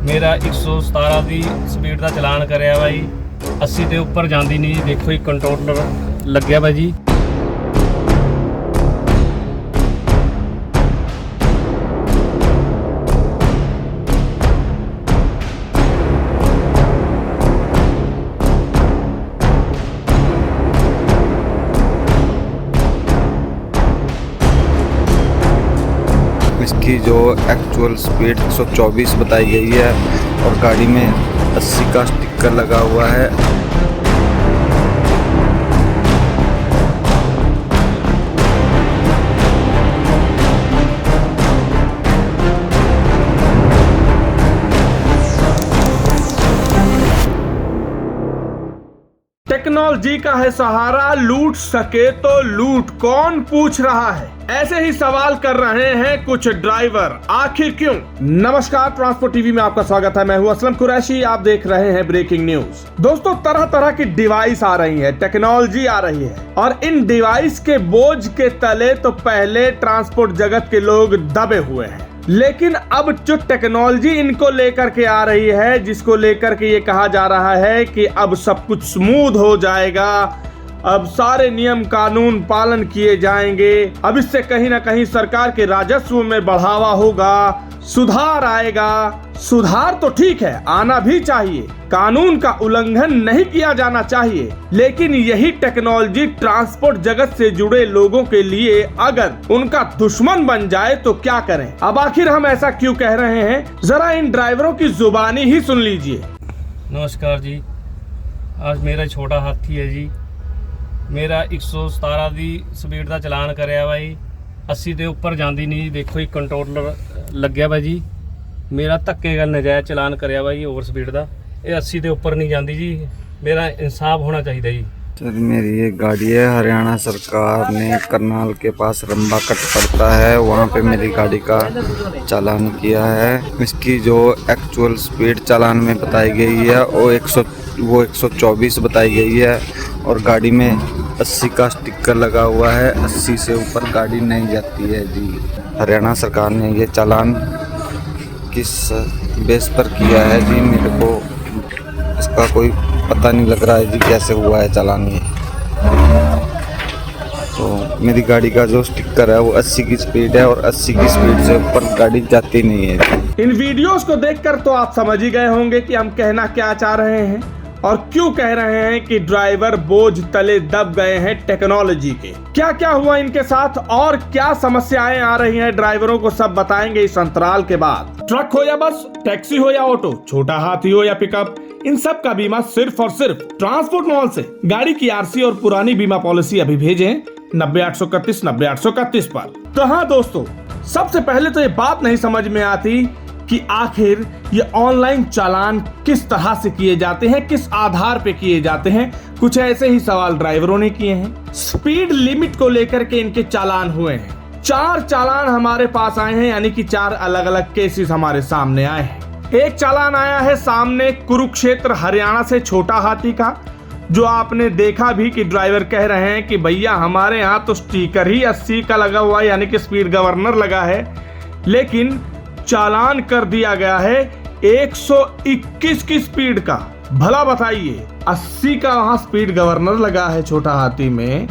मेरा 117 ਦੀ ਸਪੀਡ ਦਾ ਚਲਾਨ ਕਰਿਆ ਵਾ ਜੀ। 80 ਦੇ ਉੱਪਰ ਜਾਂਦੀ ਨਹੀਂ। ਦੇਖੋ ਜੀ ਕੰਟਰੋਲਰ ਲੱਗਿਆ ਵਾ ਜੀ। इसकी जो एक्चुअल स्पीड 124 बताई गई है और गाड़ी में 80 का स्टिकर लगा हुआ है। टेक्नोलॉजी का है सहारा, लूट सके तो लूट, कौन पूछ रहा है? ऐसे ही सवाल कर रहे हैं कुछ ड्राइवर, आखिर क्यों? नमस्कार, ट्रांसपोर्ट टीवी में आपका स्वागत है। मैं हूं असलम कुरैशी, आप देख रहे हैं ब्रेकिंग न्यूज। दोस्तों, तरह तरह की डिवाइस आ रही है, टेक्नोलॉजी आ रही है और इन डिवाइस के बोझ के तले तो पहले ट्रांसपोर्ट जगत के लोग दबे हुए हैं, लेकिन अब जो टेक्नोलॉजी इनको लेकर के आ रही है, जिसको लेकर के ये कहा जा रहा है कि अब सब कुछ स्मूथ हो जाएगा, अब सारे नियम कानून पालन किए जाएंगे, अब इससे कहीं ना कहीं सरकार के राजस्व में बढ़ावा होगा, सुधार आएगा। सुधार तो ठीक है, आना भी चाहिए, कानून का उल्लंघन नहीं किया जाना चाहिए, लेकिन यही टेक्नोलॉजी ट्रांसपोर्ट जगत से जुड़े लोगों के लिए अगर उनका दुश्मन बन जाए तो क्या करें? अब आखिर हम ऐसा क्यों कह रहे हैं, जरा इन ड्राइवरों की जुबानी ही सुन लीजिए। नमस्कार जी, आज मेरा छोटा हाथी है जी। मेरा 117 ਦੀ ਸਪੀਡ ਦਾ ਚਲਾਨ ਕਰਿਆ ਵਾ ਜੀ। 80 ਦੇ ਉੱਪਰ ਜਾਂਦੀ ਨਹੀਂ। ਦੇਖੋ ਜੀ ਕੰਟਰੋਲਰ ਲੱਗਿਆ ਵਾ ਜੀ। ਮੇਰਾ ਧੱਕੇ ਨਾਲ ਨਜਾਇਜ਼ ਚਲਾਨ ਕਰਿਆ ਵਾ ਜੀ, ਓਵਰ ਸਪੀਡ ਦਾ। ਇਹ 80 ਦੇ ਉੱਪਰ नहीं ਜਾਂਦੀ जी। मेरा इंसाफ होना चाहिए जी। सर, मेरी ये गाड़ी है, हरियाणा सरकार ने करनाल के पास रंबा कट पड़ता है, वहाँ पे मेरी गाड़ी का चालान किया है। इसकी जो एक्चुअल स्पीड चालान में बताई गई है वो 124 बताई गई है और गाड़ी में 80 का स्टिकर लगा हुआ है। 80 से ऊपर गाड़ी नहीं जाती है जी। हरियाणा सरकार ने ये चालान किस बेस पर किया है जी, मेरे को इसका कोई पता नहीं लग रहा है जी, कैसे हुआ है चालान ये। तो मेरी गाड़ी का जो स्टिकर है वो 80 की स्पीड है और 80 की स्पीड से ऊपर गाड़ी जाती नहीं है जी। इन वीडियोस को देखकर तो आप समझ ही गए होंगे कि हम कहना क्या चाह रहे हैं और क्यों कह रहे हैं कि ड्राइवर बोझ तले दब गए हैं टेक्नोलॉजी के। क्या क्या हुआ इनके साथ और क्या समस्याएं आ रही हैं ड्राइवरों को, सब बताएंगे इस अंतराल के बाद। ट्रक हो या बस, टैक्सी हो या ऑटो, छोटा हाथी हो या पिकअप, इन सब का बीमा सिर्फ और सिर्फ ट्रांसपोर्ट मॉल से। गाड़ी की आरसी और पुरानी बीमा पॉलिसी अभी भेजें 90-831 90-831 पर। तो हाँ दोस्तों, सबसे पहले तो ये बात नहीं समझ में आती कि आखिर ये ऑनलाइन चालान किस तरह से किए जाते हैं, किस आधार पे किए जाते हैं। कुछ ऐसे ही सवाल ड्राइवरों ने किए हैं। स्पीड लिमिट को लेकर के इनके चालान हुए हैं। 4 चालान हमारे पास आए हैं, यानी कि 4 अलग अलग केसेस हमारे सामने आए हैं। एक चालान आया है सामने कुरुक्षेत्र हरियाणा से छोटा हाथी का, जो आपने देखा भी कि ड्राइवर कह रहे हैं कि भैया हमारे यहाँ तो स्टिकर ही 80 का लगा हुआ है, यानी कि स्पीड गवर्नर लगा है, लेकिन चालान कर दिया गया है 121 की स्पीड का। भला बताइए, 80 का वहां स्पीड गवर्नर लगा है छोटा हाथी में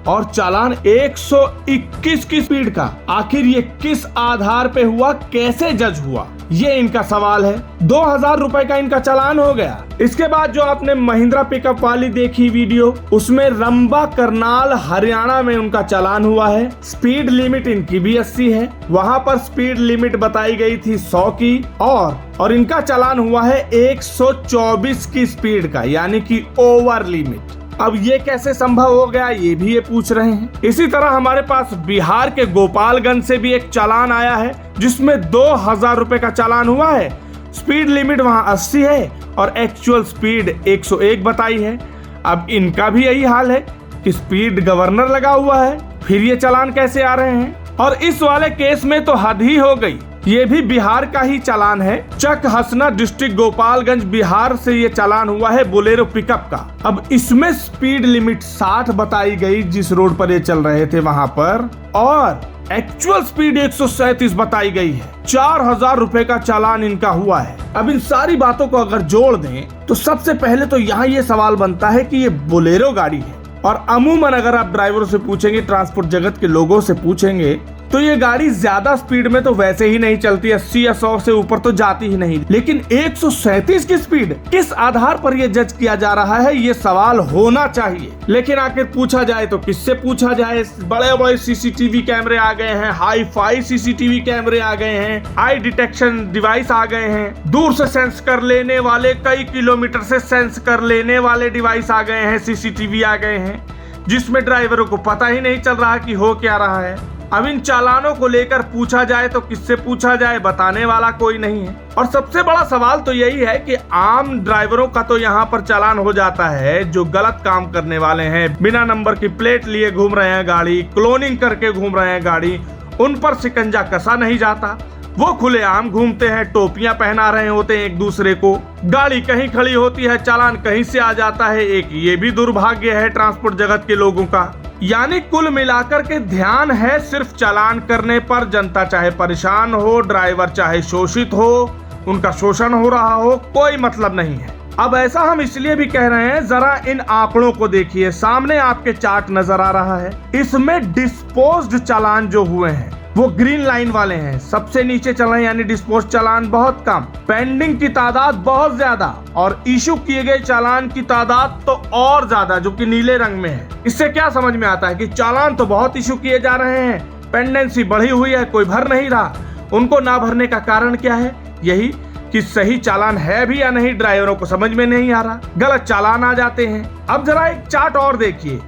और चालान 121 की स्पीड का। आखिर ये किस आधार पे हुआ, कैसे जज हुआ, ये इनका सवाल है। 2000 रुपए का इनका चालान हो गया। इसके बाद जो आपने महिंद्रा पिकअप वाली देखी वीडियो, उसमें रंबा करनाल हरियाणा में उनका चालान हुआ है। स्पीड लिमिट इनकी भी 80 है, वहां पर स्पीड लिमिट बताई गई थी 100 की और इनका चालान हुआ है 124 की स्पीड का, यानी कि ओवर लिमिट। अब ये कैसे संभव हो गया, ये भी ये पूछ रहे हैं। इसी तरह हमारे पास बिहार के गोपालगंज से भी एक चालान आया है, जिसमें 2000 रुपए का चालान हुआ है। स्पीड लिमिट वहां 80 है और एक्चुअल स्पीड 101 बताई है। अब इनका भी यही हाल है कि स्पीड गवर्नर लगा हुआ है, फिर ये चालान कैसे आ रहे हैं? और इस वाले केस में तो हद ही हो गई। ये भी बिहार का ही चालान है। चक हसना डिस्ट्रिक्ट गोपालगंज बिहार से ये चालान हुआ है बोलेरो पिकअप का। अब इसमें स्पीड लिमिट 60 बताई गई जिस रोड पर ये चल रहे थे वहां पर, और एक्चुअल स्पीड 137 बताई गई है। 4000 रुपए का चालान इनका हुआ है। अब इन सारी बातों को अगर जोड़ दें तो सबसे पहले तो यहाँ ये सवाल बनता है कि ये बोलेरो गाड़ी है, और अमूमन अगर आप ड्राइवरों से पूछेंगे, ट्रांसपोर्ट जगत के लोगों से पूछेंगे, तो ये गाड़ी ज्यादा स्पीड में तो वैसे ही नहीं चलती, 80 या 100 से ऊपर तो जाती ही नहीं। लेकिन 137 की स्पीड किस आधार पर ये जज किया जा रहा है, ये सवाल होना चाहिए। लेकिन आखिर पूछा जाए तो किससे पूछा जाए? बड़े बड़े सीसीटीवी कैमरे आ गए हैं, हाई फाई सीसीटीवी कैमरे आ गए हैं, आई डिटेक्शन डिवाइस आ गए हैं, दूर से सेंस कर लेने वाले, कई किलोमीटर से सेंस कर लेने वाले डिवाइस आ गए हैं, सीसीटीवी आ गए हैं, जिसमें ड्राइवरों को पता ही नहीं चल रहा कि हो क्या रहा है। अब इन चालानों को लेकर पूछा जाए तो किससे पूछा जाए, बताने वाला कोई नहीं है। और सबसे बड़ा सवाल तो यही है कि आम ड्राइवरों का तो यहाँ पर चालान हो जाता है, जो गलत काम करने वाले हैं, बिना नंबर की प्लेट लिए घूम रहे हैं गाड़ी, क्लोनिंग करके घूम रहे हैं गाड़ी, उन पर शिकंजा कसा नहीं जाता। वो खुलेआम घूमते हैं, टोपियां पहना रहे होते हैं एक दूसरे को, गाड़ी कहीं खड़ी होती है, चालान कहीं से आ जाता है। एक ये भी दुर्भाग्य है ट्रांसपोर्ट जगत के लोगों का। यानी कुल मिलाकर के ध्यान है सिर्फ चालान करने पर। जनता चाहे परेशान हो, ड्राइवर चाहे शोषित हो, उनका शोषण हो रहा हो, कोई मतलब नहीं है। अब ऐसा हम इसलिए भी कह रहे हैं, जरा इन आंकड़ों को देखिए, सामने आपके चार्ट नजर आ रहा है। इसमें डिस्पोज्ड चालान जो हुए हैं वो ग्रीन लाइन वाले हैं, सबसे नीचे चल रहे हैं, यानी डिस्पोज चालान बहुत कम, पेंडिंग की तादाद बहुत ज्यादा, और इशू किए गए चालान की तादाद तो और ज्यादा, जो कि नीले रंग में है। इससे क्या समझ में आता है कि चालान तो बहुत इशू किए जा रहे हैं, पेंडेंसी बढ़ी हुई है, कोई भर नहीं रहा। उनको ना भरने का कारण क्या है? यही कि सही चालान है भी या नहीं, ड्राइवरों को समझ में नहीं आ रहा, गलत चालान आ जाते हैं। अब जरा एक चार्ट और देखिए,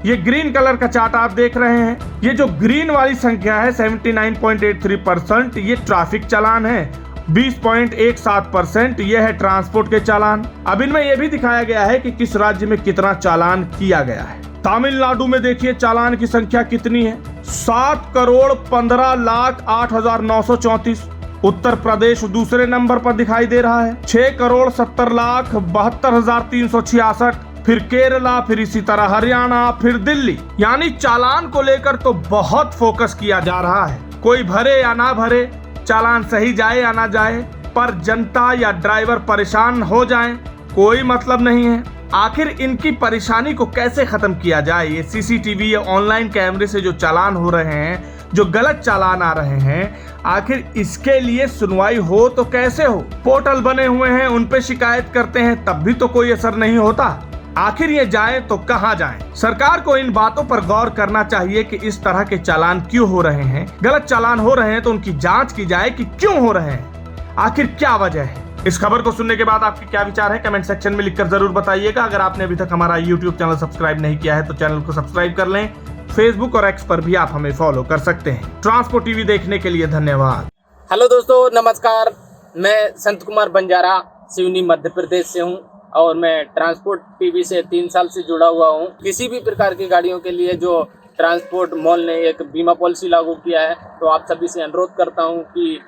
ये ग्रीन कलर का चार्ट आप देख रहे हैं, ये जो ग्रीन वाली संख्या है 79.83%, ये ट्रैफिक चालान है, 20.17% ये है ट्रांसपोर्ट के चालान। अब इनमें यह भी दिखाया गया है कि किस राज्य में कितना चालान किया गया है। तमिलनाडु में देखिए चालान की संख्या कितनी है, 7,15,08,934। उत्तर प्रदेश दूसरे नंबर पर दिखाई दे रहा है, 6,70,72,366। फिर केरला, फिर इसी तरह हरियाणा, फिर दिल्ली। यानी चालान को लेकर तो बहुत फोकस किया जा रहा है। कोई भरे या ना भरे, चालान सही जाए या ना जाए, पर जनता या ड्राइवर परेशान हो जाएं, कोई मतलब नहीं है। आखिर इनकी परेशानी को कैसे खत्म किया जाए? ये सीसीटीवी या ऑनलाइन कैमरे से जो चालान हो रहे हैं, जो गलत चालान आ रहे हैं, आखिर इसके लिए सुनवाई हो तो कैसे हो? पोर्टल बने हुए हैं, उन पे शिकायत करते हैं, तब भी तो कोई असर नहीं होता। आखिर ये जाए तो कहां जाए? सरकार को इन बातों पर गौर करना चाहिए कि इस तरह के चालान क्यों हो रहे हैं। गलत चालान हो रहे हैं तो उनकी जांच की जाए कि क्यों हो रहे हैं, आखिर क्या वजह है। इस खबर को सुनने के बाद आपके क्या विचार है, कमेंट सेक्शन में लिखकर जरूर बताइएगा। अगर आपने अभी तक हमारा YouTube चैनल सब्सक्राइब नहीं किया है तो चैनल को सब्सक्राइब कर लें। फेसबुक और एक्स पर भी आप हमें फॉलो कर सकते हैं। ट्रांसपोर्ट टीवी देखने के लिए धन्यवाद। हेलो दोस्तों, नमस्कार। मैं संत कुमार बंजारा सिवनी मध्य प्रदेश से हूं और मैं ट्रांसपोर्ट टीवी से 3 साल से जुड़ा हुआ हूं। किसी भी प्रकार की गाड़ियों के लिए जो ट्रांसपोर्ट मॉल ने एक बीमा पॉलिसी लागू किया है, तो आप सभी से अनुरोध करता हूं कि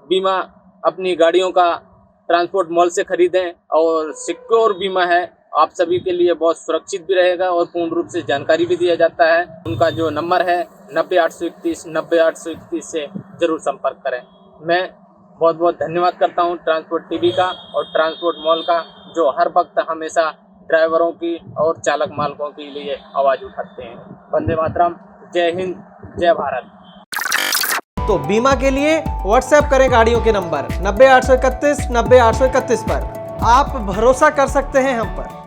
बीमा अपनी गाड़ियों का ट्रांसपोर्ट मॉल से खरीदें, और सिक्योर बीमा है, आप सभी के लिए बहुत सुरक्षित भी रहेगा और पूर्ण रूप से जानकारी भी दिया जाता है। उनका जो नंबर है 90-831 90-831 से ज़रूर संपर्क करें। मैं बहुत बहुत धन्यवाद करता हूं ट्रांसपोर्ट टीवी का और ट्रांसपोर्ट मॉल का, जो हर वक्त हमेशा ड्राइवरों की और चालक मालकों के लिए आवाज़ उठाते हैं। वंदे मातरम, जय हिंद, जय भारत। तो बीमा के लिए व्हाट्सएप करें गाड़ियों के नंबर 90-831 90-831 पर। आप भरोसा कर सकते हैं हम पर।